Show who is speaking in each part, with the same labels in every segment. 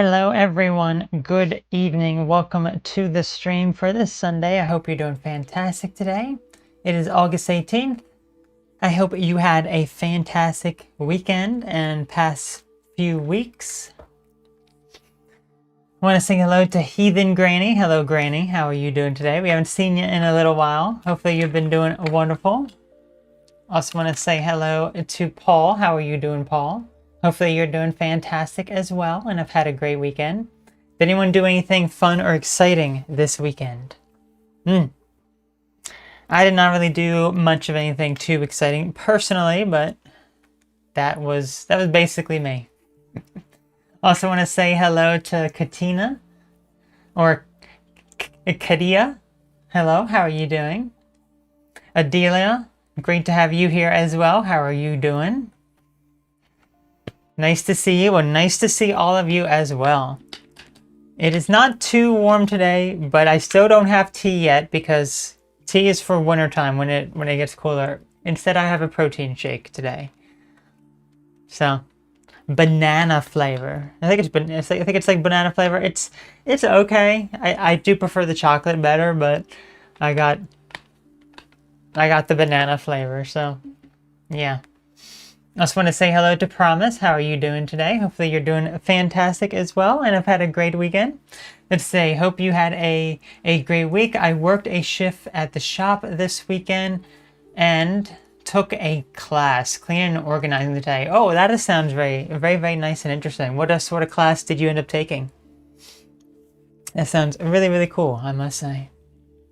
Speaker 1: Hello everyone, good evening. Welcome to the stream for this Sunday. I hope you're doing fantastic today. It is August 18th. I hope you had a fantastic weekend and past few weeks. I want to say hello to Heathen Granny. Hello Granny, how are you doing today? We haven't seen you in a little while. Hopefully you've been doing wonderful. Also want to say hello to Paul. How are you doing, Paul? Hopefully you're doing fantastic as well and have had a great weekend. Did anyone do anything fun or exciting this weekend? I did not really do much of anything too exciting personally, but that was basically me. Also want to say hello to Katina or Kadia. Hello, how are you doing? Adelia, great to have you here as well. How are you doing? Nice to see you, and nice to see all of you as well. It is not too warm today, but I still don't have tea yet because tea is for wintertime when it gets cooler. Instead, I have a protein shake today. So, banana flavor. I think it's like banana flavor. It's okay. I do prefer the chocolate better, but I got the banana flavor. So, yeah. I just want to say hello to Promise. How are you doing today? Hopefully you're doing fantastic as well and have had a great weekend. Let's say, hope you had a great week. I worked a shift at the shop this weekend and took a class, cleaning and organizing the day. Oh, that sounds very, very, very nice and interesting. What sort of class did you end up taking? That sounds really, really cool, I must say.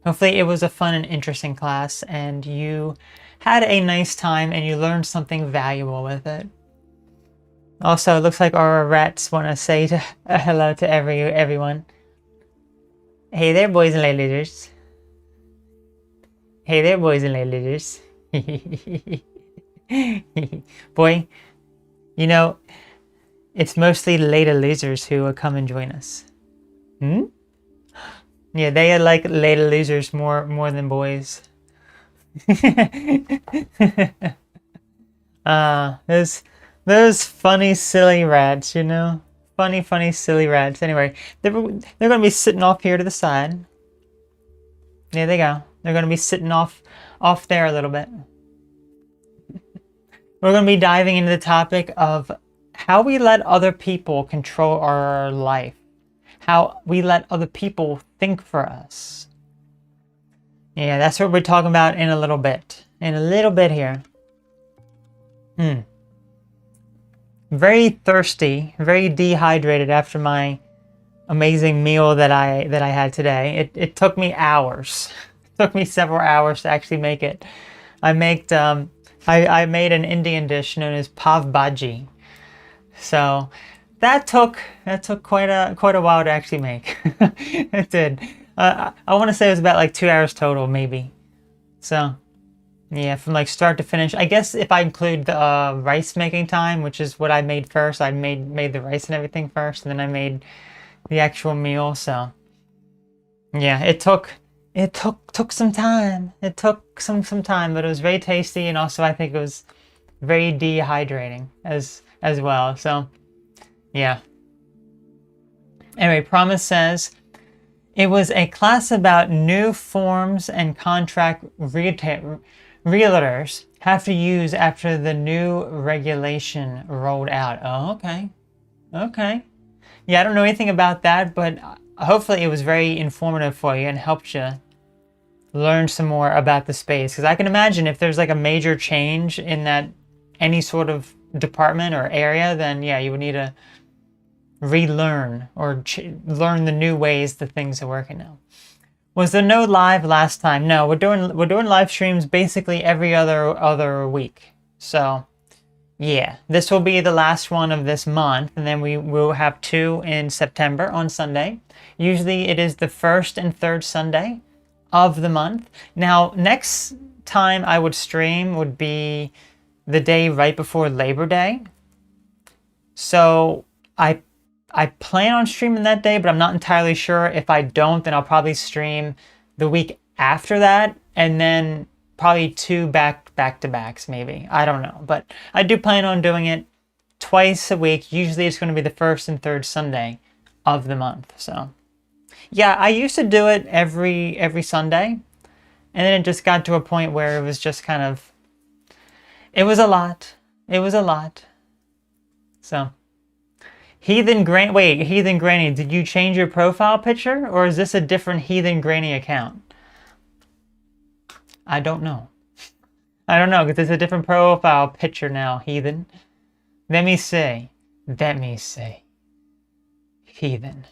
Speaker 1: Hopefully it was a fun and interesting class and you had a nice time and you learned something valuable with it. Also, it looks like our rats want to say hello to everyone. Hey there, boys and ladies. Hey there, boys and ladies. Boy, you know, it's mostly lady losers who come and join us. Yeah, they like lady losers more than boys. Those funny silly rats, you know, funny silly rats. Anyway, they're gonna be sitting off here to the side. There they go. They're gonna be sitting off there a little bit. We're gonna be diving into the topic of how we let other people control our life, how we let other people think for us. Yeah, that's what we're talking about in a little bit. In a little bit here. Very thirsty, very dehydrated after my amazing meal that I had today. It took me hours. It took me several hours to actually make it. I made an Indian dish known as pav bhaji. So that took quite a while to actually make. It did. I want to say it was about like 2 hours total, maybe. So, yeah, from like start to finish. I guess if I include the rice making time, which is what I made first, I made the rice and everything first, and then I made the actual meal. So, yeah, it took some time. It took some time, but it was very tasty, and also I think it was very dehydrating as well. So, yeah. Anyway, Promise says, it was a class about new forms and contract realtors have to use after the new regulation rolled out. Oh, okay. Okay. Yeah, I don't know anything about that, but hopefully it was very informative for you and helped you learn some more about the space. Because I can imagine if there's like a major change in that any sort of department or area, then yeah, you would need to relearn or learn the new ways that things are working now. Was there no live last time? No, we're doing live streams basically every other week. So yeah, this will be the last one of this month, and then we will have 2 in September on Sunday. Usually it is the first and third Sunday of the month. Now, next time I would stream would be the day right before Labor Day. So I plan on streaming that day, but I'm not entirely sure. If I don't, then I'll probably stream the week after that, and then probably 2 back-to-backs maybe. I don't know, but I do plan on doing it twice a week. Usually it's going to be the first and third Sunday of the month. So yeah, I used to do it every Sunday, and then it just got to a point where it was just kind of, it was a lot. It was a lot. So Heathen Granny, did you change your profile picture, or is this a different Heathen Granny account? I don't know. I don't know, because it's a different profile picture now, Heathen. Let me see. Let me see. Heathen.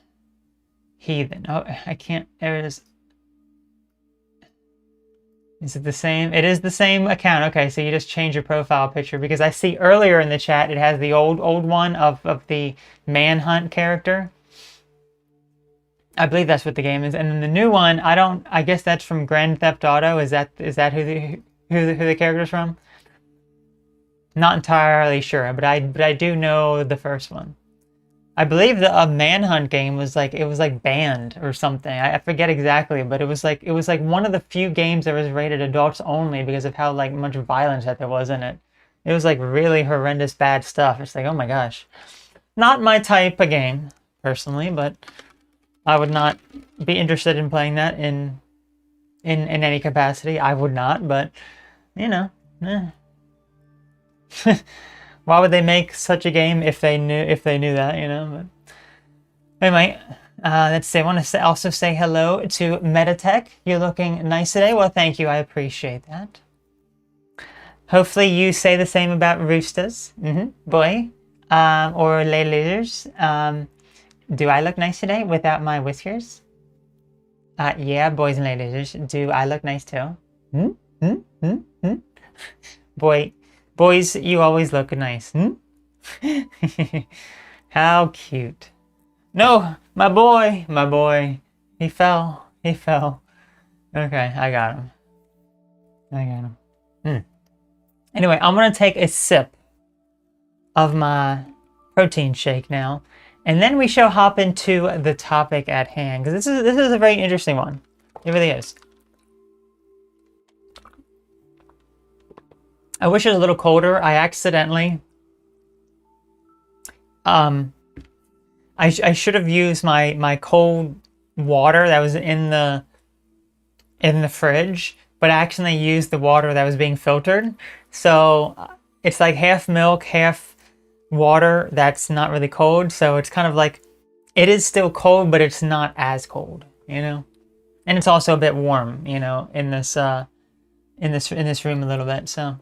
Speaker 1: Heathen. Oh, I can't. There it is. Is it the same? It is the same account. Okay, so you just change your profile picture, because I see earlier in the chat it has the old one of the Manhunt character. I believe that's what the game is, and then the new one, I guess that's from Grand Theft Auto. Is that who the character's from? Not entirely sure, but I do know the first one. I believe the Manhunt game was like, it was like banned or something. I forget exactly, but it was like one of the few games that was rated adults only because of how like much violence that there was in it. It was like really horrendous bad stuff. It's like, oh my gosh. Not my type of game, personally, but I would not be interested in playing that in any capacity. I would not, but you know, why would they make such a game if they knew that, you know? But anyway, let's see. I want to also say hello to Metatech. You're looking nice today. Well, thank you. I appreciate that. Hopefully you say the same about roosters. Boy. Or ladies. Do I look nice today without my whiskers? Yeah, boys and ladies. Do I look nice too? Boys, you always look nice. How cute. No, my boy. He fell. Okay, I got him. Anyway, I'm gonna take a sip of my protein shake now, and then we shall hop into the topic at hand, because this is a very interesting one. It really is. I wish it was a little colder. I accidentally, I should have used my cold water that was in the fridge, but I accidentally used the water that was being filtered. So it's like half milk, half water that's not really cold. So it's kind of like, it is still cold, but it's not as cold, you know? And it's also a bit warm, you know, in this room a little bit, so.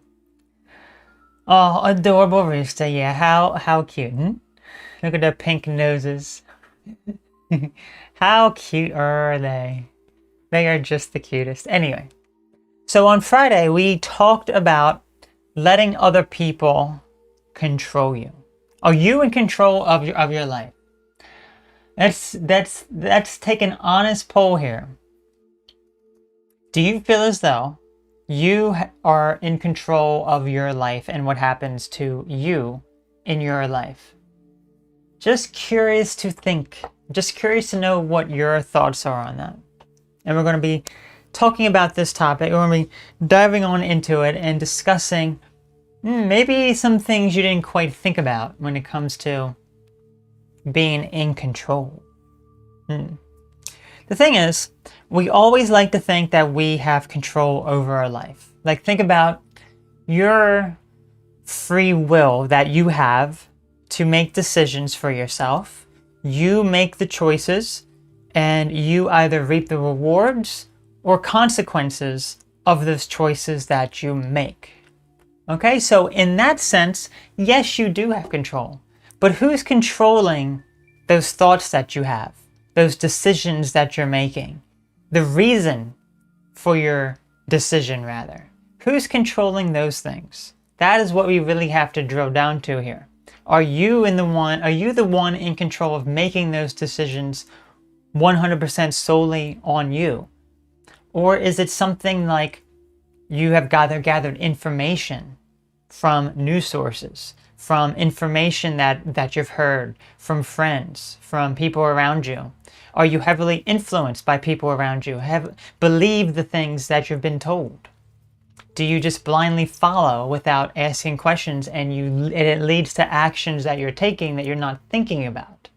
Speaker 1: Oh, adorable rooster. Yeah, how cute. Look at their pink noses. How cute are they? They are just the cutest. Anyway, so on Friday we talked about letting other people control you. Are you in control of your life? Let's take an honest poll here. Do you feel as though you are in control of your life and what happens to you in your life? Just curious to think. Just curious to know what your thoughts are on that. And we're going to be talking about this topic. We're going to be diving on into it and discussing maybe some things you didn't quite think about when it comes to being in control. The thing is, we always like to think that we have control over our life. Like, think about your free will that you have to make decisions for yourself. You make the choices, and you either reap the rewards or consequences of those choices that you make. Okay, so in that sense, yes, you do have control. But who's controlling those thoughts that you have? Those decisions that you're making? The reason for your decision, rather. Who's controlling those things? That is what we really have to drill down to here. Are you the one in control of making those decisions 100% solely on you? Or is it something like you have gathered information from news sources, from information that you've heard, from friends, from people around you? Are you heavily influenced by people around you? Believe the things that you've been told? Do you just blindly follow without asking questions, and it leads to actions that you're taking that you're not thinking about?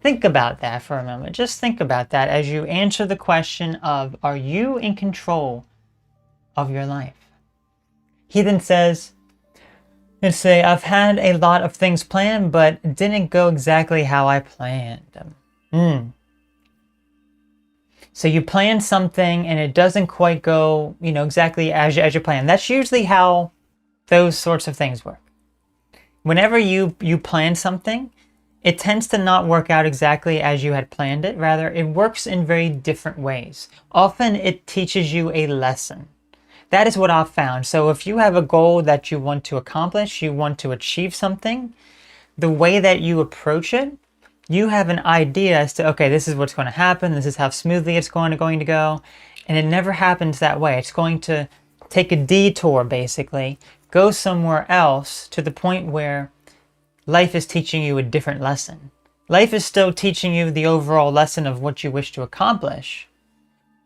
Speaker 1: Think about that for a moment. Just think about that as you answer the question of, are you in control of your life? He then says, let's say, I've had a lot of things planned, but it didn't go exactly how I planned them. So you plan something and it doesn't quite go, exactly as you plan. That's usually how those sorts of things work. Whenever you plan something, it tends to not work out exactly as you had planned it. Rather, it works in very different ways. Often it teaches you a lesson. That is what I've found. So if you have a goal that you want to accomplish, you want to achieve something, the way that you approach it, you have an idea as to, okay, this is what's going to happen. This is how smoothly it's going to go. And it never happens that way. It's going to take a detour, basically, go somewhere else to the point where life is teaching you a different lesson. Life is still teaching you the overall lesson of what you wish to accomplish,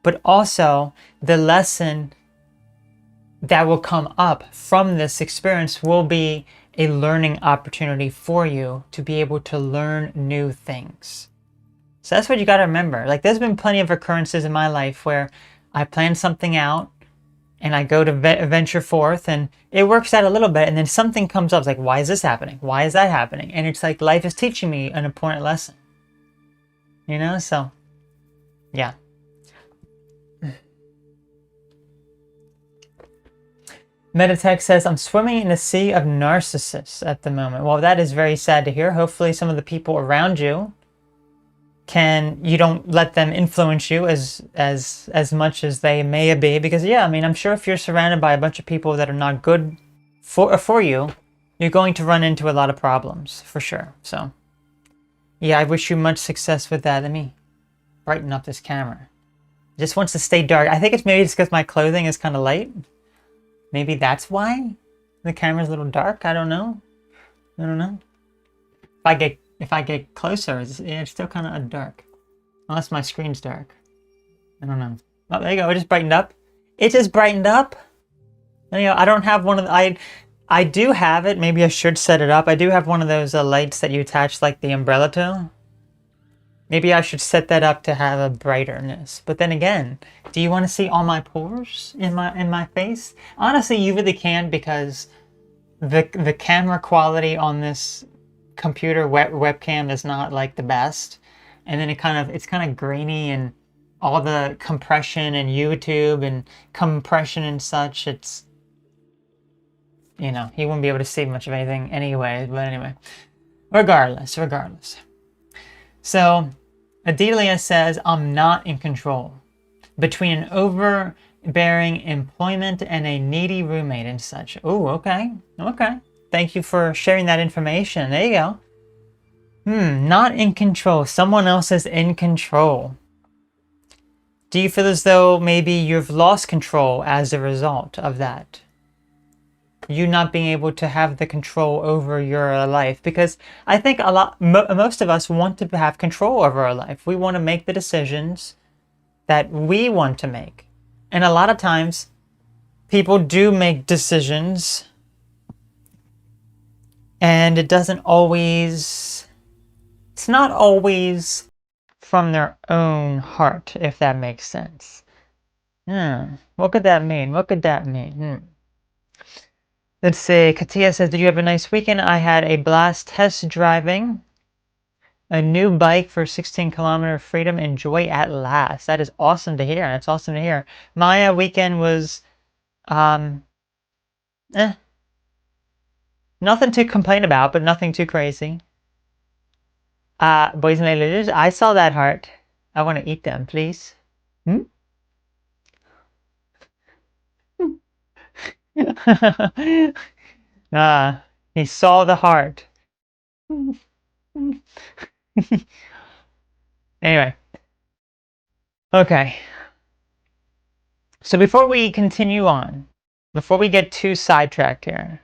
Speaker 1: but also the lesson that will come up from this experience will be a learning opportunity for you to be able to learn new things. So that's what you got to remember. Like, there's been plenty of occurrences in my life where I plan something out and I go to venture forth and it works out a little bit, and then something comes up. It's like, why is this happening? Why is that happening? And it's like life is teaching me an important lesson. So yeah. Meditech says, I'm swimming in a sea of narcissists at the moment. Well, that is very sad to hear. Hopefully some of the people around you you don't let them influence you as much as they may be, because I'm sure if you're surrounded by a bunch of people that are not good for you, you're going to run into a lot of problems for sure. So yeah, I wish you much success with that. Let me brighten up this camera. It just wants to stay dark. I think it's maybe just because my clothing is kind of light. Maybe that's why the camera's a little dark. I don't know. If I get closer, it's still kind of dark. Unless my screen's dark. I don't know. Oh, there you go. It just brightened up. It just brightened up. I don't have one of the... I do have it. Maybe I should set it up. I do have one of those lights that you attach like the umbrella to. Maybe I should set that up to have a brighterness. But then again, do you want to see all my pores in my face? Honestly, you really can, because the camera quality on this computer webcam is not like the best, and then it's kind of grainy, and all the compression and YouTube and compression and such, it's you wouldn't be able to see much of anything anyway. But anyway, regardless. So Adelia says, I'm not in control. Between an overbearing employment and a needy roommate and such. Oh, okay. Thank you for sharing that information. There you go. Not in control. Someone else is in control. Do you feel as though maybe you've lost control as a result of that? You not being able to have the control over your life? Because I think most of us want to have control over our life. We want to make the decisions that we want to make. And a lot of times, people do make decisions, and it's not always from their own heart, if that makes sense. What could that mean? Let's see. Katia says, did you have a nice weekend? I had a blast test driving a new bike for 16-kilometer freedom and joy at last. That is awesome to hear. My weekend was nothing to complain about, but nothing too crazy. Boys and ladies, I saw that heart. I want to eat them, please. He saw the heart. Anyway. Okay. So before we continue on, before we get too sidetracked here,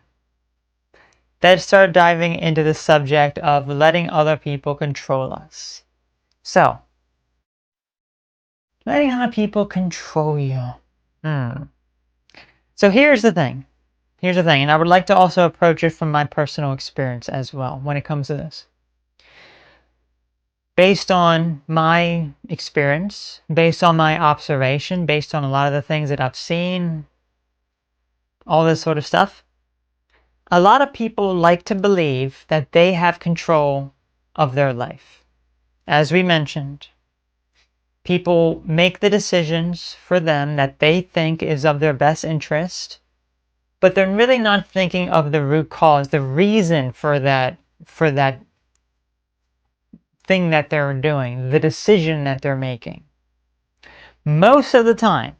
Speaker 1: let's start diving into the subject of letting other people control us. So, letting other people control you. So here's the thing, and I would like to also approach it from my personal experience as well when it comes to this. based on my experience, based on my observation, based on a lot of the things that I've seen, all this sort of stuff, a lot of people like to believe that they have control of their life. As we mentioned, people make the decisions for them that they think is of their best interest, but they're really not thinking of the root cause, the reason for that thing that they're doing, the decision that they're making. Most of the time,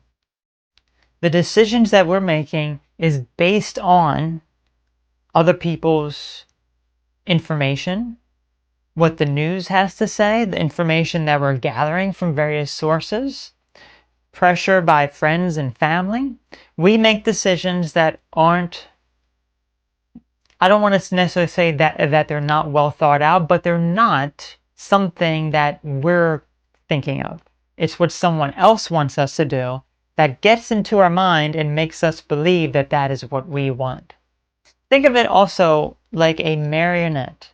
Speaker 1: the decisions that we're making is based on other people's information, what the news has to say, the information that we're gathering from various sources, pressure by friends and family. We make decisions that aren't, I don't want to necessarily say that they're not well thought out, but they're not something that we're thinking of. It's what someone else wants us to do that gets into our mind and makes us believe that that is what we want. Think of it also like a marionette.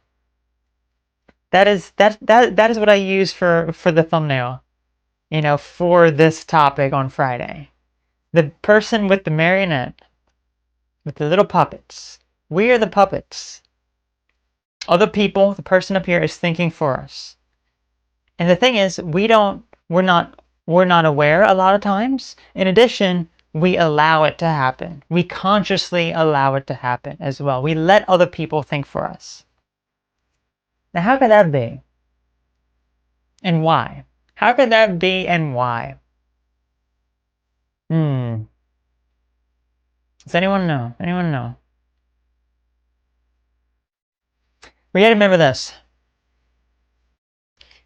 Speaker 1: That is what I use for the thumbnail, for this topic on Friday. The person with the marionette, with the little puppets. We are the puppets. Other people, the person up here is thinking for us. And the thing is, we're not aware a lot of times. In addition, we allow it to happen. We consciously allow it to happen as well. We let other people think for us. Now, how could that be? And why? How could that be and why? Does anyone know? Anyone know? We gotta remember this.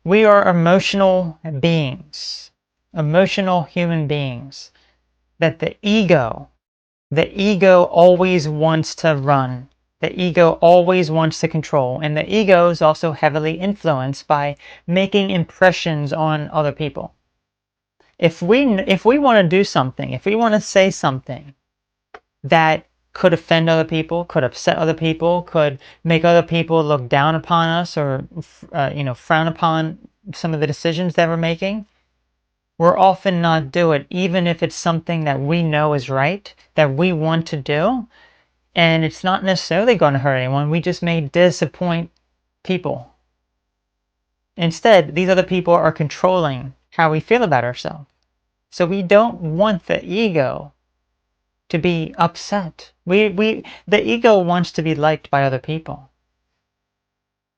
Speaker 1: We are emotional beings. Emotional human beings. That the ego always wants to run. The ego always wants to control. And the ego is also heavily influenced by making impressions on other people. If we want to do something, if we want to say something that could offend other people, could upset other people, could make other people look down upon us or frown upon some of the decisions that we're making, we're often not do it, even if it's something that we know is right, that we want to do, and it's not necessarily going to hurt anyone. We just may disappoint people. Instead, these other people are controlling how we feel about ourselves. So we don't want the ego to be upset. The ego wants to be liked by other people.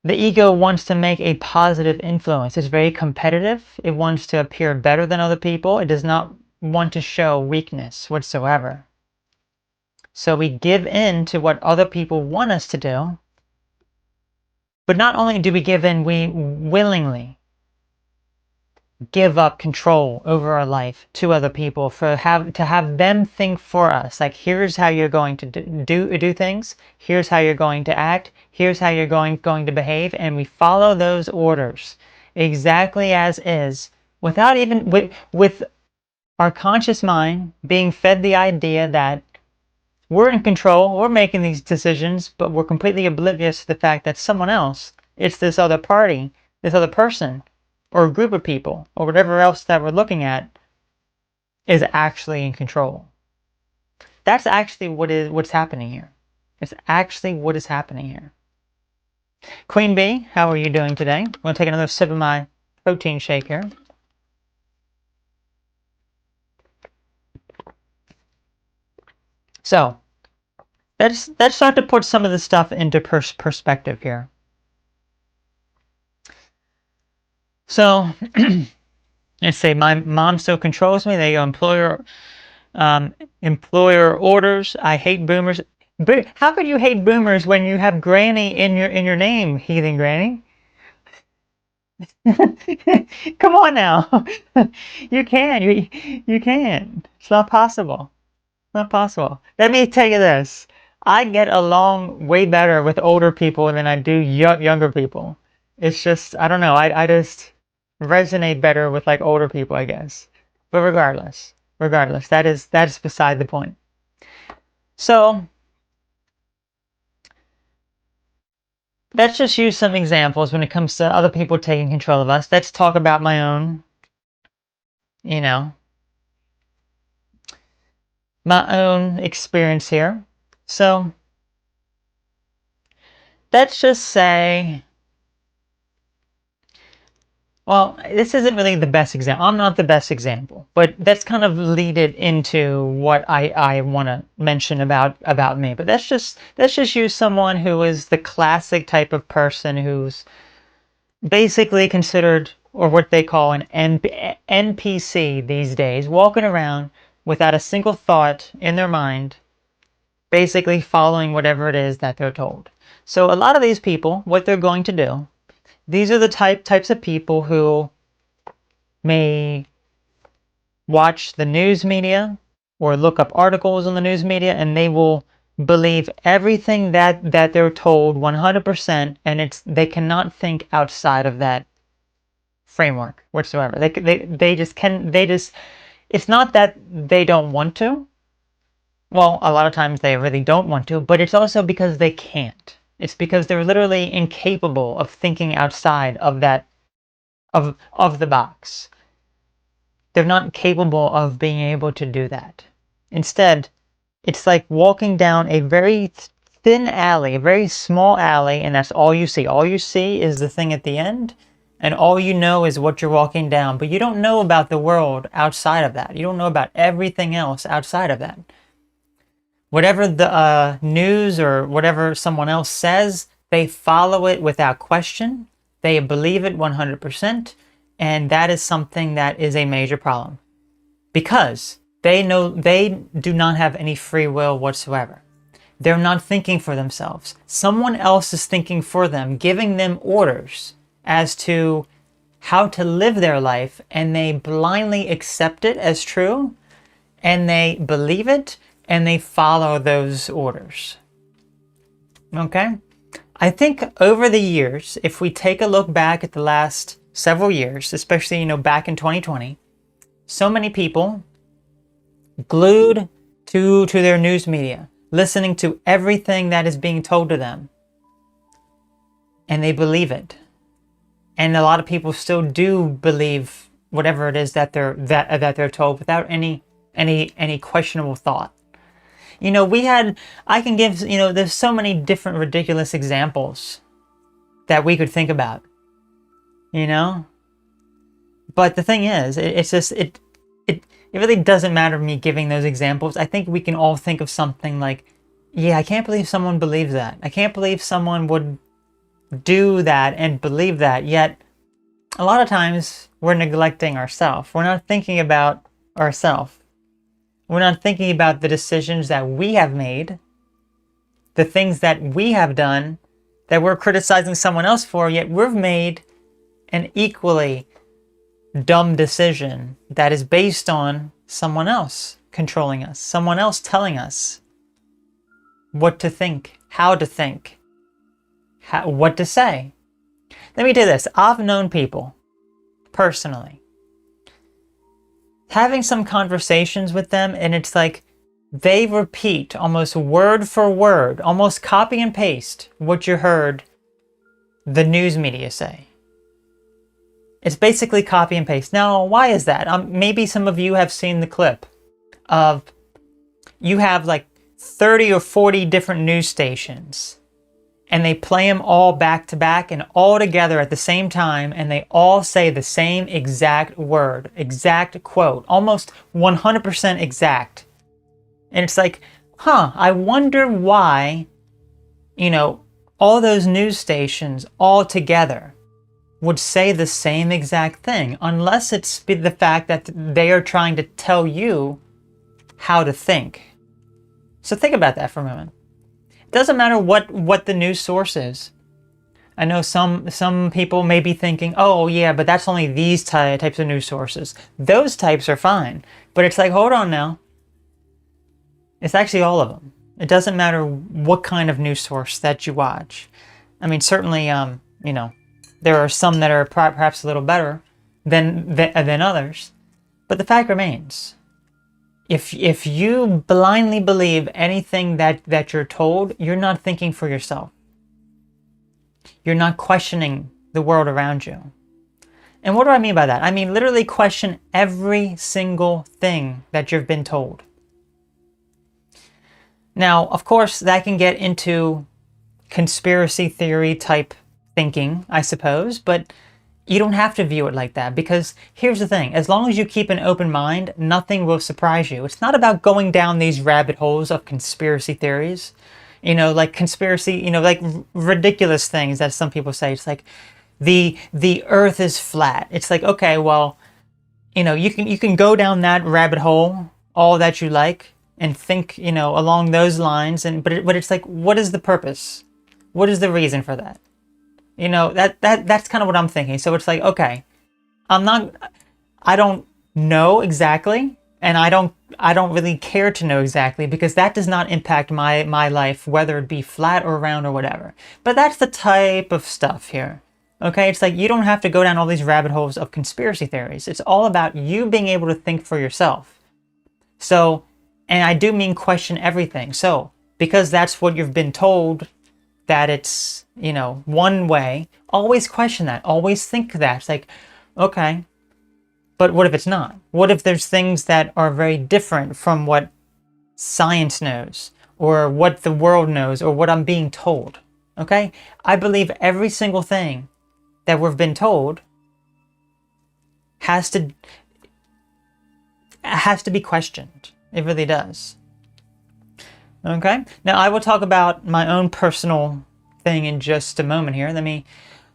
Speaker 1: The ego wants to make a positive influence. It's very competitive. It wants to appear better than other people. It does not want to show weakness whatsoever. So we give in to what other people want us to do. But not only do we give in, we willingly give up control over our life to other people, to have them think for us. Like, here's how you're going to do things. Here's how you're going to act. Here's how you're going to behave, and we follow those orders exactly as is, without even with our conscious mind being fed the idea that we're in control, we're making these decisions, but we're completely oblivious to the fact that someone else, it's this other party, this other person, or a group of people, or whatever else that we're looking at, is actually in control. That's actually what's happening here. It's actually what is happening here. Queen Bee, how are you doing today? I'm going to take another sip of my protein shake here. So, let's start to put some of this stuff into perspective here. So, let's say my mom still controls me. They go employer orders. I hate boomers. But how could you hate boomers when you have Granny in your name, heathen Granny? Come on now. You can. You can. It's not possible. It's not possible. Let me tell you this. I get along way better with older people than I do younger people. It's just, I don't know. I just resonate better with like older people, I guess. But regardless, that's beside the point. So Let's just use some examples when it comes to other people taking control of us. Let's talk about my own, you know, my own experience here. So let's just say, well, this isn't really the best example. I'm not the best example, but that's kind of lead it into what I want to mention about me. But let's just use someone who is the classic type of person who's basically considered, or what they call an NPC these days, walking around without a single thought in their mind, basically following whatever it is that they're told. So a lot of these people, what they're going to do, these are the types of people who may watch the news media or look up articles on the news media, and they will believe everything that they're told 100%, and they cannot think outside of that framework whatsoever. They just can, it's not that they don't want to. Well, a lot of times they really don't want to, but it's also because they can't. It's because they're literally incapable of thinking outside of that, of the box. They're not capable of being able to do that. Instead, it's like walking down a very thin alley, a very small alley, and that's all you see. All you see is the thing at the end, and all you know is what you're walking down, but you don't know about the world outside of that. You don't know about everything else outside of that. Whatever the news or whatever someone else says, they follow it without question. They believe it 100%, and that is something that is a major problem. Because they know they do not have any free will whatsoever. They're not thinking for themselves. Someone else is thinking for them, giving them orders as to how to live their life, and they blindly accept it as true, and they believe it, and they follow those orders. Okay? I think over the years, if we take a look back at the last several years, especially, back in 2020, so many people glued to their news media, listening to everything that is being told to them, and they believe it. And a lot of people still do believe whatever it is that they're told without any questionable thought. I can give, there's so many different ridiculous examples that we could think about, But the thing is, it really doesn't matter me giving those examples. I think we can all think of something like, yeah, I can't believe someone believes that. I can't believe someone would do that and believe that. Yet, a lot of times, we're neglecting ourselves. We're not thinking about ourselves. We're not thinking about the decisions that we have made, the things that we have done, that we're criticizing someone else for, yet we've made an equally dumb decision that is based on someone else controlling us, someone else telling us what to think, how to think, what to say. Let me do this. I've known people personally, having some conversations with them, and it's like they repeat almost word for word, almost copy and paste what you heard the news media say. It's basically copy and paste. Now, why is that? Maybe some of you have seen the clip of, you have like 30 or 40 different news stations, and they play them all back to back and all together at the same time, and they all say the same exact word, exact quote, almost 100% exact. And it's like, I wonder why, all those news stations all together would say the same exact thing, unless it's the fact that they are trying to tell you how to think. So think about that for a moment. It doesn't matter what the news source is. I know some people may be thinking, oh yeah, but that's only these types of news sources. Those types are fine. But it's like, hold on now. It's actually all of them. It doesn't matter what kind of news source that you watch. I mean, certainly, there are some that are perhaps a little better than others. But the fact remains, if you blindly believe anything that you're told, you're not thinking for yourself. You're not questioning the world around you. And what do I mean by that? I mean literally question every single thing that you've been told. Now, of course, that can get into conspiracy theory type thinking, I suppose, but you don't have to view it like that, because here's the thing. As long as you keep an open mind, nothing will surprise you. It's not about going down these rabbit holes of conspiracy theories, like conspiracy, like ridiculous things that some people say. It's like the earth is flat. It's like, okay, well, you can go down that rabbit hole all that you like and think, along those lines, but it's like, what is the purpose? What is the reason for that? That's kind of what I'm thinking. So it's like, okay, I don't know exactly, and I don't really care to know exactly, because that does not impact my life, whether it be flat or round or whatever. But that's the type of stuff here. Okay, it's like you don't have to go down all these rabbit holes of conspiracy theories. It's all about you being able to think for yourself. So, and I do mean question everything. So, because that's what you've been told, that it's, one way, always question that. Always think that. It's like, okay, but what if it's not? What if there's things that are very different from what science knows, or what the world knows, or what I'm being told? Okay? I believe every single thing that we've been told has to be questioned. It really does. Okay? Now, I will talk about my own personal thing in just a moment here. Let me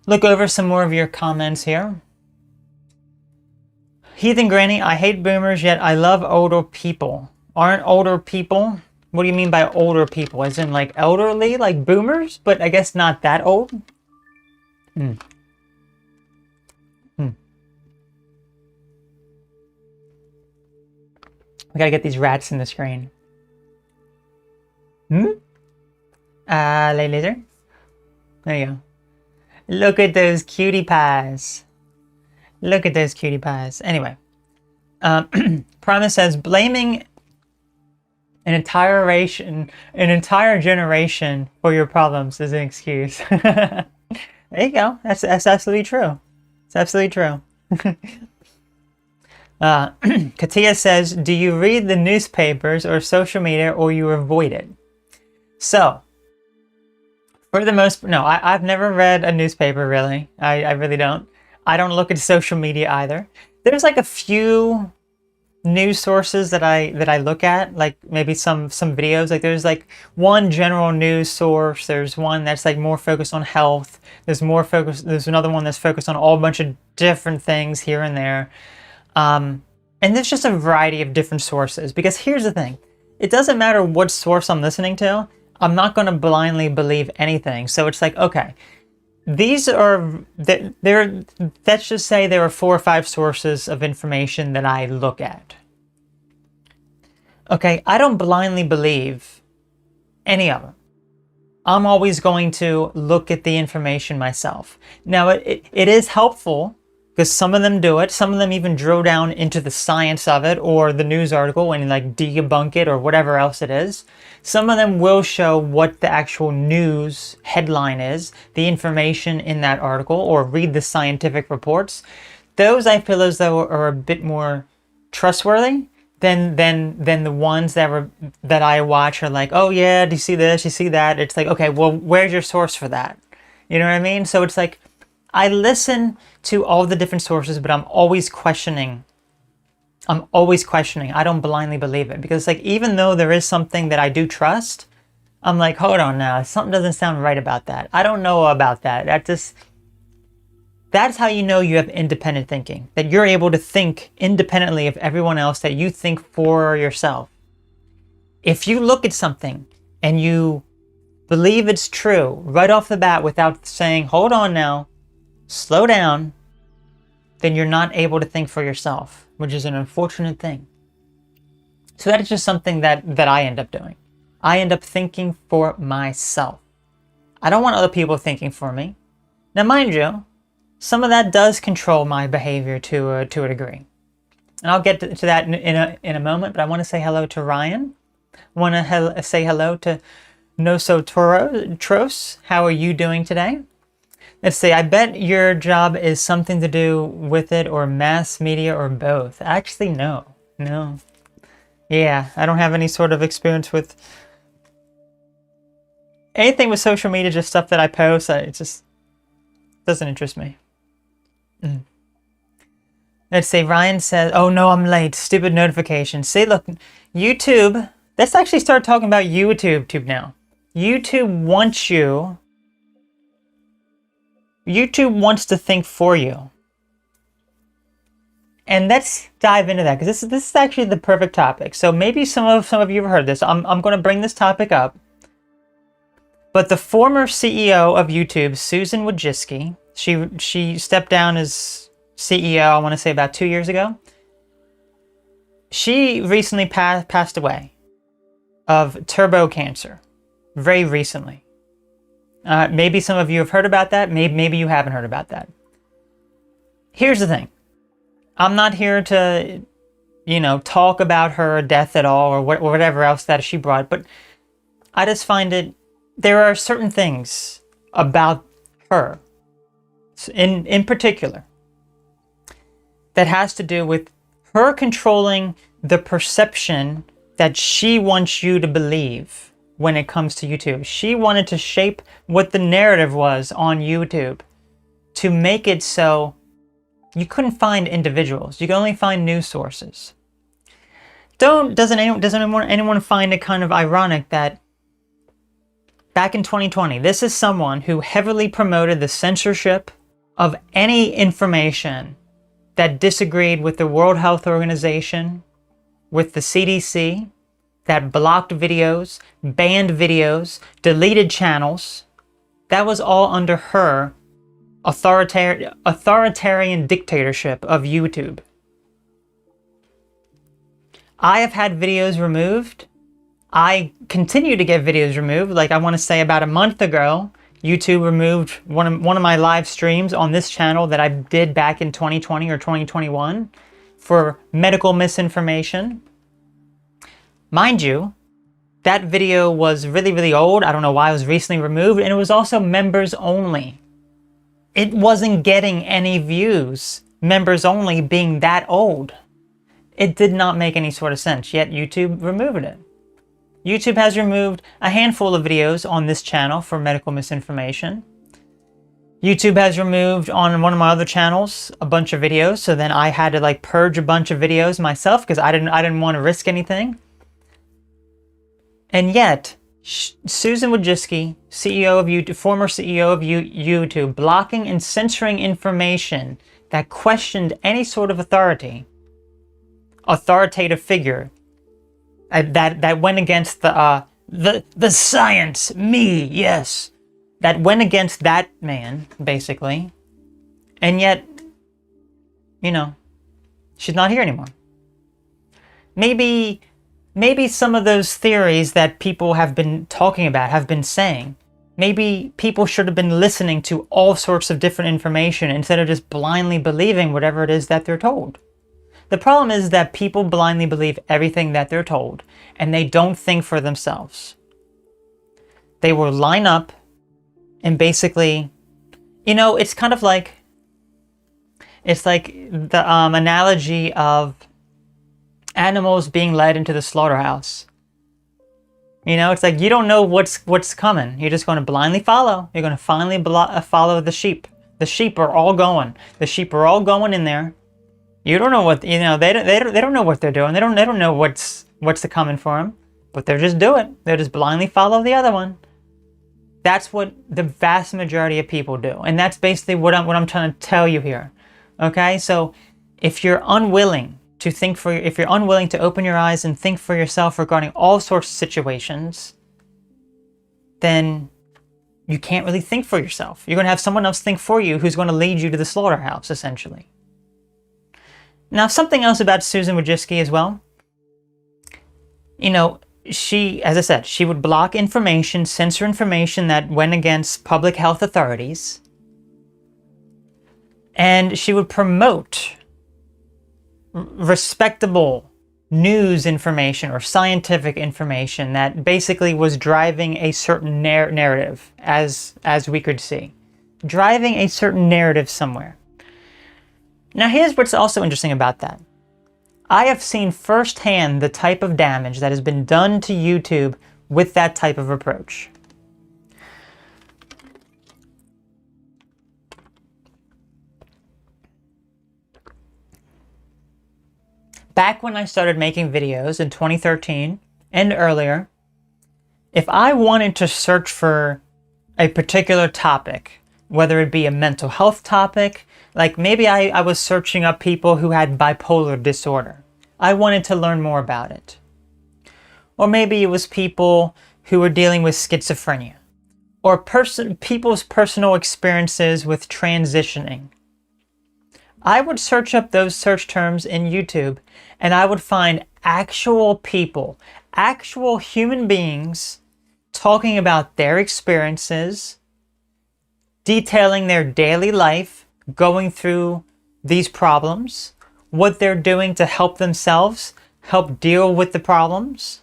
Speaker 1: look over some more of your comments here. Heathen Granny, I hate boomers, yet I love older people. Aren't older people? What do you mean by older people? As in like elderly, like boomers? But I guess not that old? We gotta get these rats in the screen. Laser? There you go. Look at those cutie pies. Look at those cutie pies. Anyway. Promise says, blaming an entire generation for your problems is an excuse. There you go. That's absolutely true. It's absolutely true. Katia says, do you read the newspapers or social media, or you avoid it? So, for the most, no, I've never read a newspaper, really. I really don't. I don't look at social media either. There's like a few news sources that I look at, like maybe some videos. Like there's like one general news source. There's one that's like more focused on health. There's another one that's focused on all a bunch of different things here and there. And there's just a variety of different sources, because here's the thing. It doesn't matter what source I'm listening to. I'm not going to blindly believe anything. So it's like, okay, let's just say there are 4 or 5 sources of information that I look at. Okay, I don't blindly believe any of them. I'm always going to look at the information myself. Now, it is helpful, because some of them do it. Some of them even drill down into the science of it, or the news article, and like debunk it, or whatever else it is. Some of them will show what the actual news headline is, the information in that article, or read the scientific reports. Those I feel as though are a bit more trustworthy than the ones that I watch are like, oh yeah, do you see this? You see that? It's like, okay, well, where's your source for that? You know what I mean? So it's like, I listen to all the different sources, but I'm always questioning. I don't blindly believe it, because like, even though there is something that I do trust, I'm like, hold on now, something doesn't sound right about that. I don't know about that. That's how you know you have independent thinking, that you're able to think independently of everyone else, that you think for yourself. If you look at something and you believe it's true right off the bat without saying, hold on now, slow down, then you're not able to think for yourself, which is an unfortunate thing. So that is just something that I end up doing. I end up thinking for myself. I don't want other people thinking for me. Now, mind you, some of that does control my behavior to a degree. And I'll get to that in a moment, but I want to say hello to Ryan. I want to say hello to Nosotros. How are you doing today? Let's see, I bet your job is something to do with it or mass media or both. Actually, no. No. Yeah, I don't have any sort of experience with anything with social media, just stuff that I post. It just doesn't interest me. Let's see, Ryan says, oh no, I'm late. Stupid notification. See, look, YouTube, let's actually start talking about YouTube now. YouTube wants to think for you. And let's dive into that, because this is actually the perfect topic. So maybe some of you have heard this. I'm going to bring this topic up. But the former CEO of YouTube, Susan Wojcicki, she stepped down as CEO, I want to say about 2 years ago. She recently passed away of turbo cancer. Very recently. Maybe some of you have heard about that. Maybe you haven't heard about that. Here's the thing. I'm not here to, talk about her death at all or whatever else that she brought, but I just find there are certain things about her, in particular, that has to do with her controlling the perception that she wants you to believe when it comes to YouTube. She wanted to shape what the narrative was on YouTube to make it so you couldn't find individuals. You could only find news sources. Doesn't anyone find it kind of ironic that back in 2020, this is someone who heavily promoted the censorship of any information that disagreed with the World Health Organization, with the CDC, that blocked videos, banned videos, deleted channels. That was all under her authoritarian dictatorship of YouTube. I have had videos removed. I continue to get videos removed. Like I want to say about a month ago, YouTube removed one of my live streams on this channel that I did back in 2020 or 2021 for medical misinformation. Mind you, that video was really, really old. I don't know why it was recently removed, and it was also members only. It wasn't getting any views, members only being that old. It did not make any sort of sense, yet YouTube removed it. YouTube has removed a handful of videos on this channel for medical misinformation. YouTube has removed on one of my other channels a bunch of videos, so then I had to purge a bunch of videos myself because I didn't want to risk anything. And yet, Susan Wojcicki, CEO of YouTube, former CEO of YouTube, blocking and censoring information that questioned any sort of authoritative figure, that went against the science, me, yes, that went against that man, basically, and yet, she's not here anymore. Maybe some of those theories that people have been talking about, have been saying, maybe people should have been listening to all sorts of different information instead of just blindly believing whatever it is that they're told. The problem is that people blindly believe everything that they're told, and they don't think for themselves. They will line up and basically, it's kind of like, it's like the analogy of animals being led into the slaughterhouse. It's like you don't know what's coming. You're just going to blindly follow. You're going to finally follow the sheep. The sheep are all going. The sheep are all going in there. You don't know what they don't know what they're doing. They don't know what's coming for them. But they're just doing it. They just blindly follow the other one. That's what the vast majority of people do, and that's basically what I'm trying to tell you here. Okay, so if you're unwilling to open your eyes and think for yourself regarding all sorts of situations, then you can't really think for yourself. You're going to have someone else think for you who's going to lead you to the slaughterhouse, essentially. Now, something else about Susan Wojcicki as well. She, as I said, she would block information, censor information that went against public health authorities. And she would promote respectable news information or scientific information that basically was driving a certain narrative, as we could see. driving a certain narrative somewhere. Now here's what's also interesting about that. I have seen firsthand the type of damage that has been done to YouTube with that type of approach. Back when I started making videos in 2013 and earlier, if I wanted to search for a particular topic, whether it be a mental health topic, like maybe I was searching up people who had bipolar disorder. I wanted to learn more about it. Or maybe it was people who were dealing with schizophrenia. Or people's personal experiences with transitioning. I would search up those search terms in YouTube and I would find actual people, actual human beings talking about their experiences, detailing their daily life, going through these problems, what they're doing to help themselves, help deal with the problems.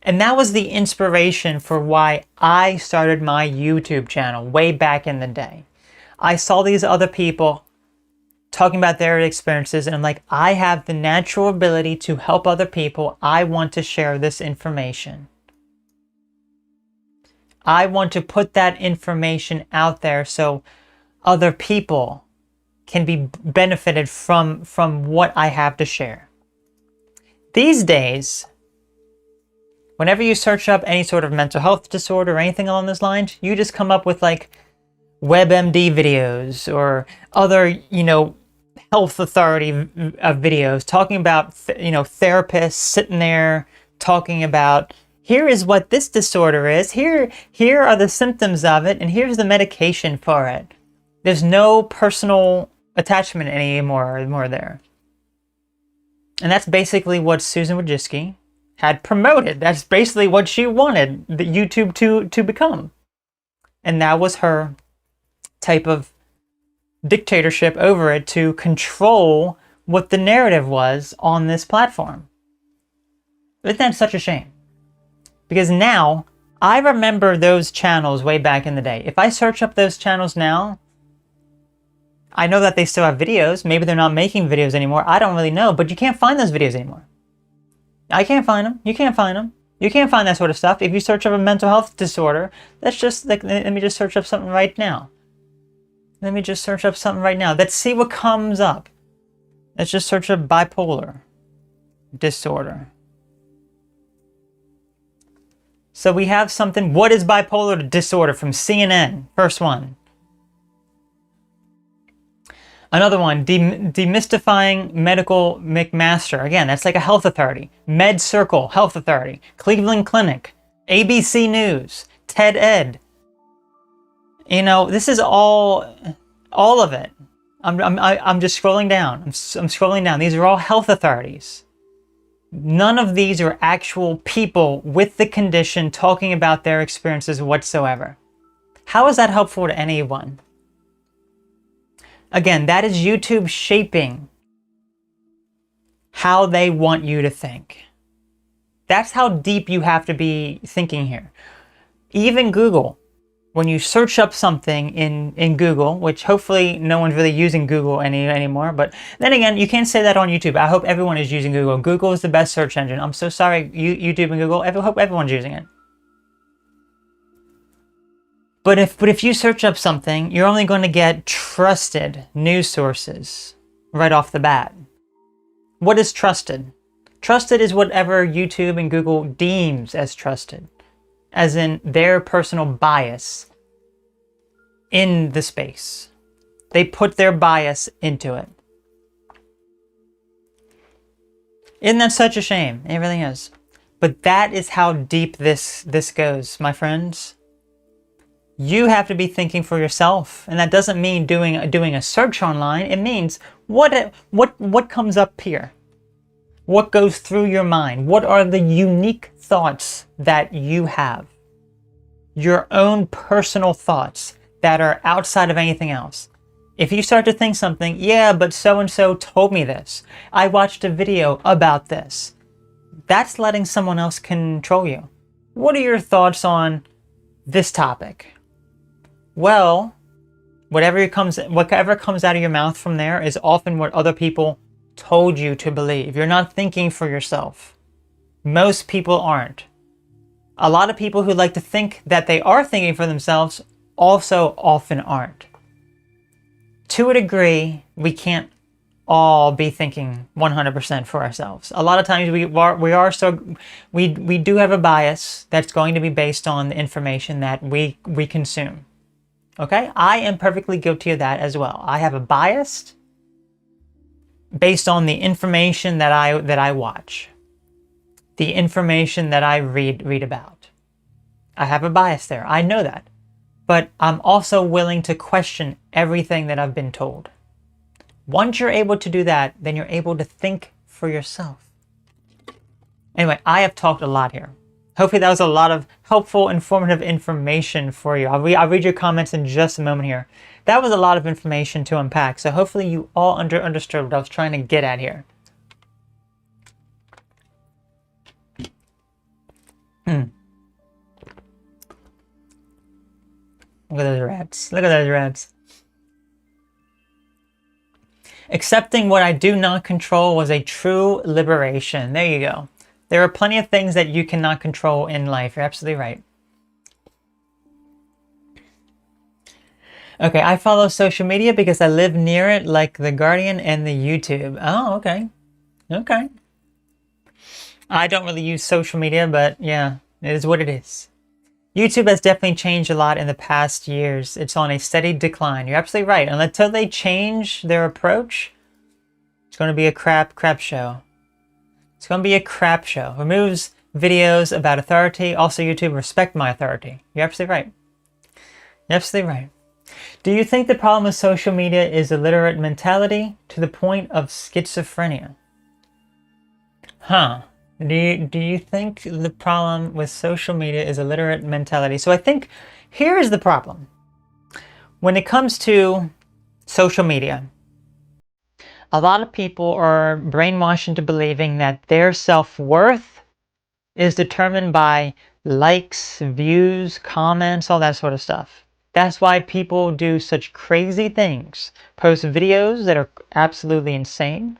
Speaker 1: And that was the inspiration for why I started my YouTube channel way back in the day. I saw these other people talking about their experiences and I'm like, I have the natural ability to help other people. I want to share this information. I want to put that information out there so other people can be benefited from what I have to share. These days, whenever you search up any sort of mental health disorder or anything along those lines, you just come up with like WebMD videos or other, health authority videos talking about, therapists sitting there talking about, here is what this disorder is, here are the symptoms of it, and here's the medication for it. There's no personal attachment anymore there. And that's basically what Susan Wojcicki had promoted. That's basically what she wanted the YouTube to become. And that was her type of dictatorship over it to control what the narrative was on this platform. Isn't that such a shame? Because now, I remember those channels way back in the day. If I search up those channels now, I know that they still have videos. Maybe they're not making videos anymore. I don't really know, but you can't find those videos anymore. I can't find them. You can't find them. You can't find that sort of stuff. If you search up a mental health disorder, that's just like, let me just search up something right now. Let's see what comes up. Let's just search up bipolar disorder. So we have something, what is bipolar disorder from CNN, first one. Another one, Demystifying Medical McMaster. Again, that's like a health authority. MedCircle Health Authority. Cleveland Clinic. ABC News. TED Ed. This is all of it. I'm just scrolling down. I'm scrolling down. These are all health authorities. None of these are actual people with the condition talking about their experiences whatsoever. How is that helpful to anyone? Again, that is YouTube shaping how they want you to think. That's how deep you have to be thinking here. Even Google, when you search up something in Google, which hopefully no one's really using Google anymore, but then again, you can't say that on YouTube. I hope everyone is using Google. Google is the best search engine. I'm so sorry, YouTube and Google. I hope everyone's using it. But if you search up something, you're only going to get trusted news sources right off the bat. What is trusted? Trusted is whatever YouTube and Google deems as trusted, as in their personal bias in the space. They put their bias into it. Isn't that such a shame? It really is. But that is how deep this goes, my friends. You have to be thinking for yourself, and that doesn't mean doing a search online. It means what comes up here? What goes through your mind? What are the unique thoughts that you have? Your own personal thoughts that are outside of anything else. If you start to think something, yeah, but so-and-so told me this. I watched a video about this. That's letting someone else control you. What are your thoughts on this topic? Well, Whatever comes out of your mouth from there is often what other people told you to believe. You're not thinking for yourself. Most people aren't. A lot of people who like to think that they are thinking for themselves also often aren't. To a degree, we can't all be thinking 100% for ourselves. A lot of times we do have a bias that's going to be based on the information that we consume. Okay? I am perfectly guilty of that as well. I have a bias based on the information that I watch, the information that I read about. I have a bias there. I know that. But I'm also willing to question everything that I've been told. Once you're able to do that, then you're able to think for yourself. Anyway, I have talked a lot here. Hopefully that was a lot of helpful, informative information for you. I'll read your comments in just a moment here. That was a lot of information to unpack, so hopefully you all understood what I was trying to get at here. Look at those rats. Look at those rats. Accepting what I do not control was a true liberation. There you go. There are plenty of things that you cannot control in life. You're absolutely right. Okay, I follow social media because I live near it, like The Guardian and the YouTube. Oh, okay. Okay. I don't really use social media, but yeah, it is what it is. YouTube has definitely changed a lot in the past years. It's on a steady decline. You're absolutely right. And until they change their approach, it's going to be a crap show. It's going to be a crap show. Removes videos about authority. Also, YouTube, respect my authority. You're absolutely right. You're absolutely right. Do you think the problem with social media is illiterate mentality to the point of schizophrenia? Huh. Do you think the problem with social media is illiterate mentality? So I think here is the problem. When it comes to social media, a lot of people are brainwashed into believing that their self-worth is determined by likes, views, comments, all that sort of stuff. That's why people do such crazy things. Post videos that are absolutely insane.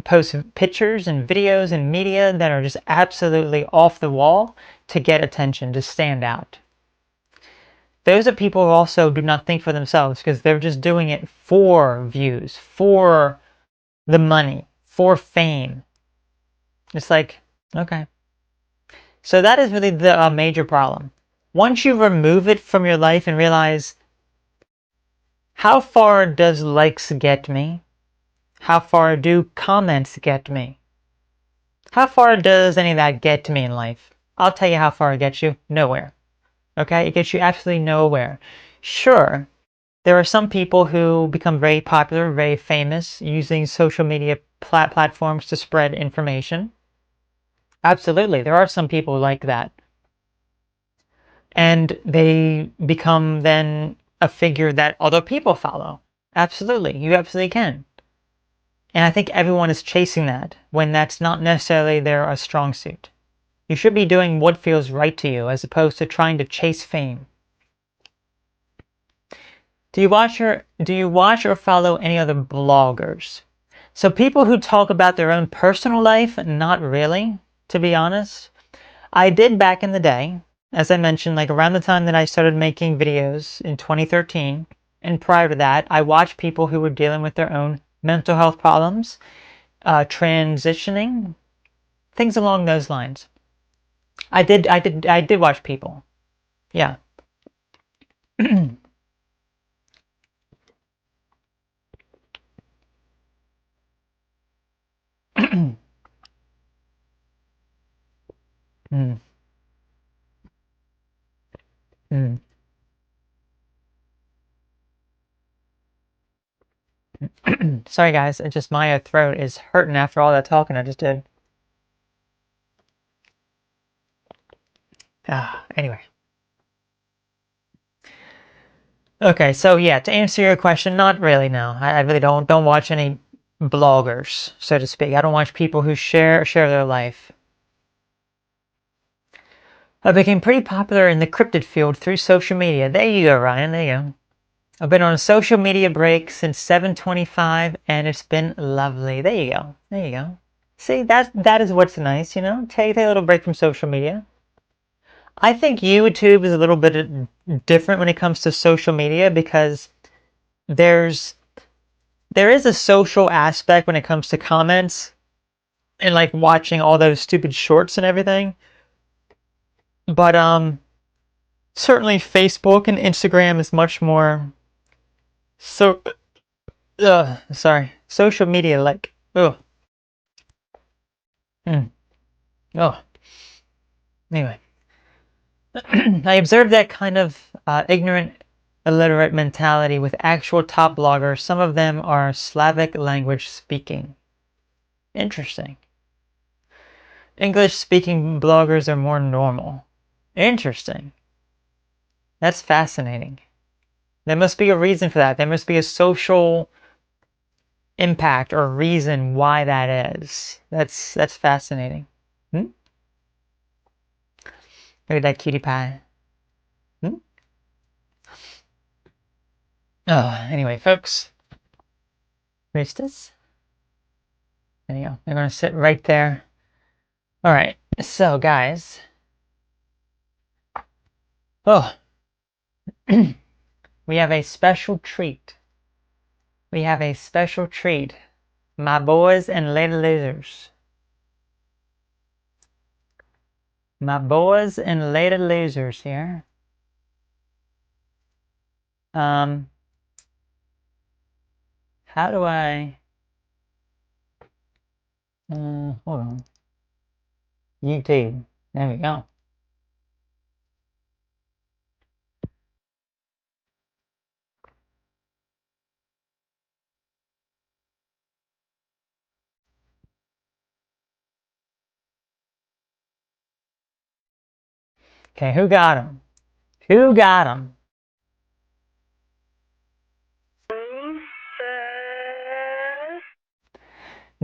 Speaker 1: Post pictures and videos and media that are just absolutely off the wall to get attention, to stand out. Those are people who also do not think for themselves because they're just doing it for views, for the money, for fame. It's like, okay. So that is really the major problem. Once you remove it from your life and realize, how far does likes get me? How far do comments get me? How far does any of that get to me in life? I'll tell you how far it gets you. Nowhere. Okay? It gets you absolutely nowhere. Sure, there are some people who become very popular, very famous, using social media platforms to spread information. Absolutely, there are some people like that. And they become then a figure that other people follow. Absolutely, you absolutely can. And I think everyone is chasing that when that's not necessarily their strong suit. You should be doing what feels right to you as opposed to trying to chase fame. Do you watch or follow any other bloggers? So people who talk about their own personal life, not really, to be honest. I did back in the day, as I mentioned, like around the time that I started making videos in 2013, and prior to that, I watched people who were dealing with their own mental health problems, transitioning, things along those lines. I did watch people. Yeah. Mm, mm. Sorry guys, it's just my throat is hurting after all that talking I just did. Anyway. Okay, so yeah, to answer your question, not really, no. I really don't watch any bloggers, so to speak. I don't watch people who share their life. I became pretty popular in the cryptid field through social media. There you go, Ryan, there you go. I've been on a social media break since 7:25 and it's been lovely. There you go. There you go. See, that is what's nice, you know? Take a little break from social media. I think YouTube is a little bit different when it comes to social media because there's there is a social aspect when it comes to comments and like watching all those stupid shorts and everything. But certainly Facebook and Instagram is much more so sorry. Social media like oh. Oh. Anyway. I observed that kind of ignorant, illiterate mentality with actual top bloggers. Some of them are Slavic language speaking. Interesting. English speaking bloggers are more normal. Interesting. That's fascinating. There must be a reason for that. There must be a social impact or reason why that is. That's fascinating. Hmm? Look at that cutie pie. Hmm? Oh, anyway, folks. Reach this. There you go. They're gonna sit right there. All right. So, guys. Oh, we have a special treat. We have a special treat. My boys and lady losers. My boys and lady losers here. How do I... hold on. YouTube. There we go. Okay, who got him? Who got him?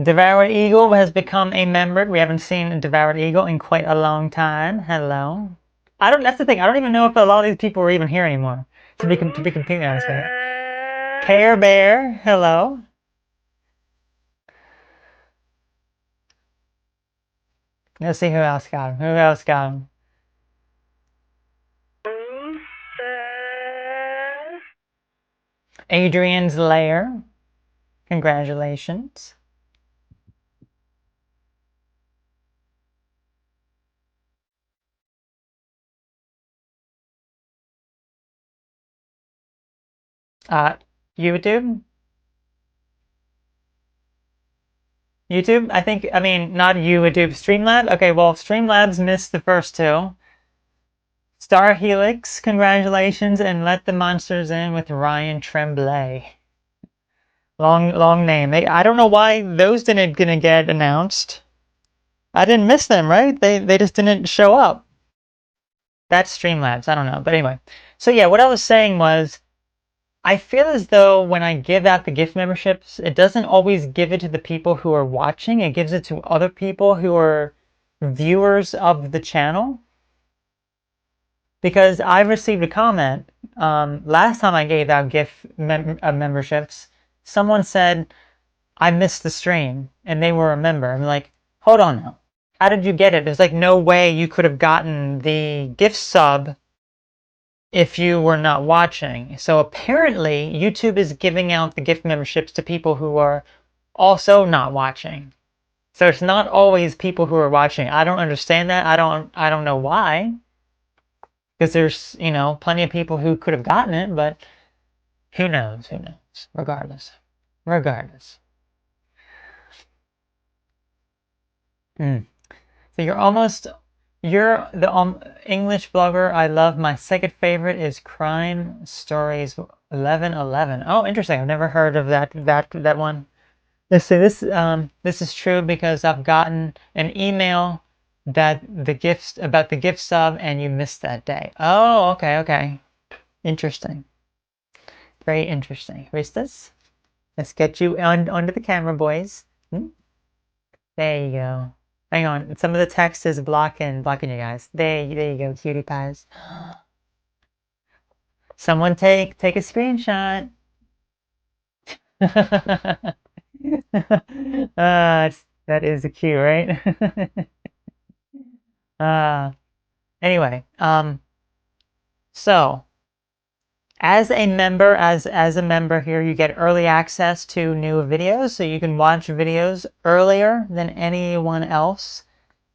Speaker 1: Devoured Eagle has become a member. We haven't seen Devoured Eagle in quite a long time. Hello. I don't. That's the thing. I don't even know if a lot of these people are even here anymore. To be completely honest with you. Care Bear. Hello. Let's see who else got him. Who else got him? Adrian's Lair. Congratulations. YouTube? YouTube? I mean, not YouTube, Streamlabs? Okay, well, Streamlabs missed the first two. Star Helix, congratulations, and Let the Monsters In with Ryan Tremblay. Long name. I don't know why those didn't get announced. I didn't miss them, right? They just didn't show up. That's Streamlabs, I don't know. But anyway. So yeah, what I was saying was I feel as though when I give out the gift memberships, it doesn't always give it to the people who are watching. It gives it to other people who are viewers of the channel. Because I received a comment last time I gave out memberships. Someone said, I missed the stream, and they were a member. I'm like, hold on now. How did you get it? There's like no way you could have gotten the gift sub if you were not watching. So apparently YouTube is giving out the gift memberships to people who are also not watching. So it's not always people who are watching. I don't understand that. I don't know why. Because there's, you know, plenty of people who could have gotten it, but who knows? Who knows? Regardless. Regardless. So you're the English blogger I love. My second favorite is Crime Stories 1111. Oh, interesting. I've never heard of that one. Let's see. This is true because I've gotten an email that about the gift sub and you missed that day. Oh, okay. Interesting. Very interesting. Where's this? Let's get you onto the camera, boys. There you go. Hang on, some of the text is blocking you guys. There you go, cutie pies. Someone take a screenshot. That is a cue, right? uh, anyway, so as a member here, you get early access to new videos, so you can watch videos earlier than anyone else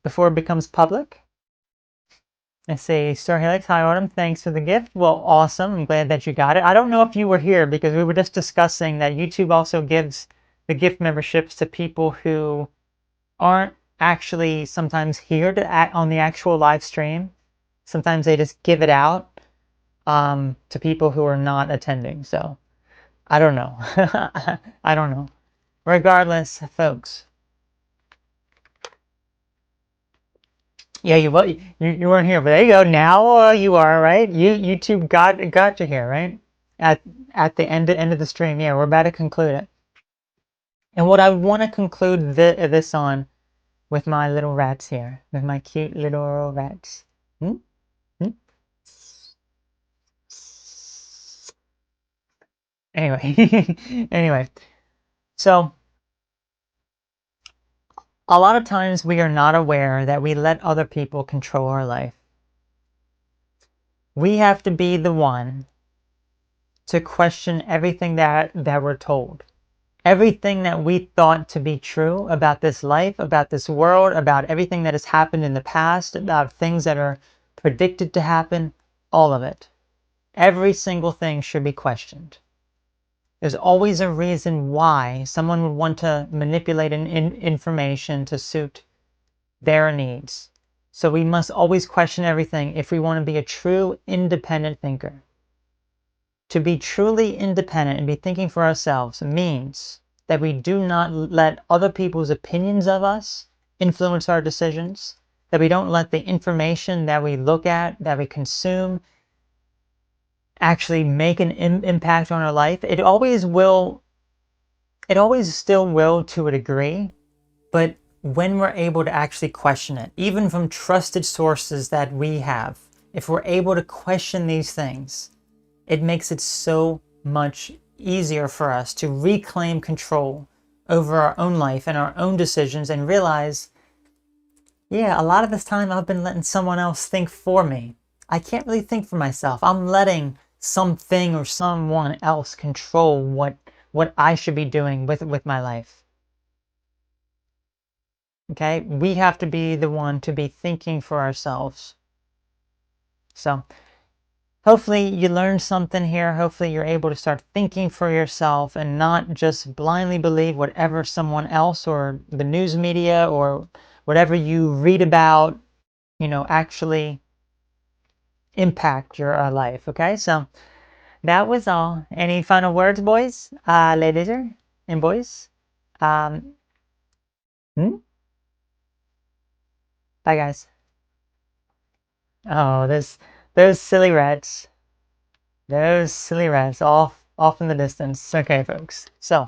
Speaker 1: before it becomes public. I see Star Helix, hi Autumn, thanks for the gift. Well, awesome. I'm glad that you got it. I don't know if you were here because we were just discussing that YouTube also gives the gift memberships to people who aren't actually sometimes here to act on the actual live stream. Sometimes they just give it out to people who are not attending. So I don't know. I don't know. Regardless, folks. Yeah, you weren't here, but there you go. Now you are, right? YouTube got you here, right? At the end of the stream. Yeah, we're about to conclude it. And what I want to conclude this on with my little rats here, with my cute little rats. Hmm? Hmm? Anyway, anyway, so a lot of times we are not aware that we let other people control our life. We have to be the one to question everything that we're told. Everything that we thought to be true about this life, about this world, about everything that has happened in the past, about things that are predicted to happen, all of it. Every single thing should be questioned. There's always a reason why someone would want to manipulate information to suit their needs. So we must always question everything if we want to be a true independent thinker. To be truly independent and be thinking for ourselves means that we do not let other people's opinions of us influence our decisions, that we don't let the information that we look at, that we consume, actually make an impact on our life. It always still will to a degree, but when we're able to actually question it, even from trusted sources that we have, if we're able to question these things, it makes it so much easier for us to reclaim control over our own life and our own decisions and realize, yeah, a lot of this time I've been letting someone else think for me. I can't really think for myself. I'm letting something or someone else control what I should be doing with my life. Okay? We have to be the one to be thinking for ourselves. So, hopefully you learned something here. Hopefully you're able to start thinking for yourself and not just blindly believe whatever someone else or the news media or whatever you read about, actually impact your life. Okay, so that was all. Any final words, boys, ladies and boys? Um, hmm? Bye, guys. Oh, those silly rats. Those silly rats off in the distance. Okay, folks. So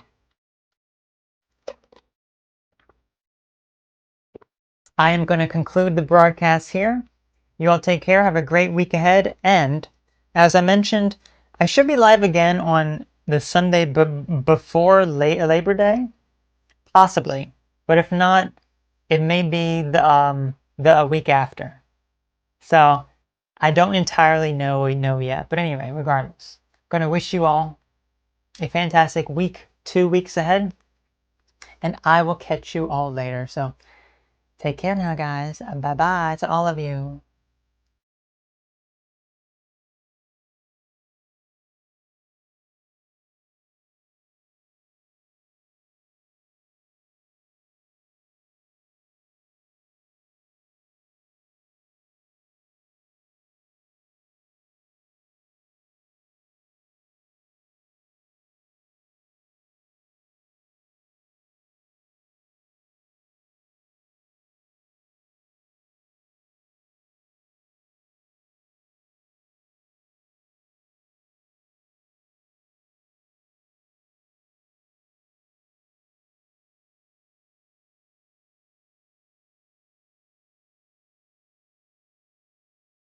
Speaker 1: I am going to conclude the broadcast here. You all take care. Have a great week ahead. And as I mentioned, I should be live again on the Sunday before Labor Day, possibly. But if not, it may be the week after. So I don't entirely know yet. But anyway, regardless, I'm going to wish you all a fantastic week, 2 weeks ahead, and I will catch you all later. So take care now, guys. Bye bye to all of you.